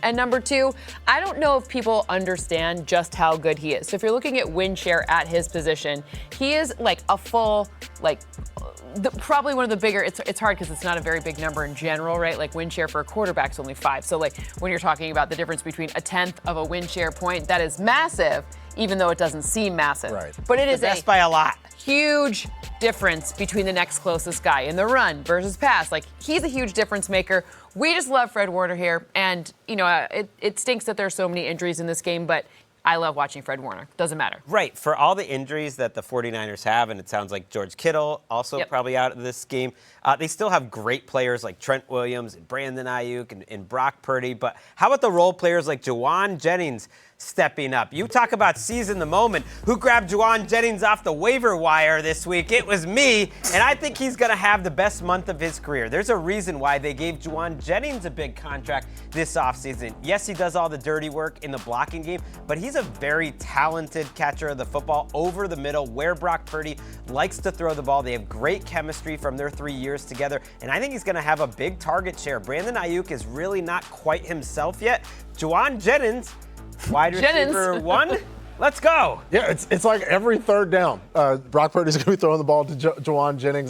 And number two, I don't know if people understand just how good he is. So if you're looking at win share at his position, he is like a full, probably one of the bigger, it's hard because it's not a very big number in general, right? Like win share for a quarterback is only 5. So like when you're talking about the difference between a 1/10 of a win share point, that is massive, even though it doesn't seem massive. Right. But it is Best by a lot. Huge difference between the next closest guy in the run versus pass. Like, he's a huge difference maker. We just love Fred Warner here. And, it stinks that there's so many injuries in this game, but I love watching Fred Warner. Doesn't matter. Right. For all the injuries that the 49ers have, and it sounds like George Kittle also probably out of this game, they still have great players like Trent Williams and Brandon Ayuk and Brock Purdy. But how about the role players like Jauan Jennings stepping up? You talk about seizing the moment. Who grabbed Jauan Jennings off the waiver wire this week? It was me, and I think he's going to have the best month of his career. There's a reason why they gave Jauan Jennings a big contract this offseason. Yes, he does all the dirty work in the blocking game, but he's a very talented catcher of the football over the middle where Brock Purdy likes to throw the ball. They have great chemistry from their 3 years together, and I think he's going to have a big target share. Brandon Ayuk is really not quite himself yet. Jauan Jennings, wide receiver 1. Let's go. Yeah, it's like every third down, Brock Purdy's going to be throwing the ball to Jauan Jennings.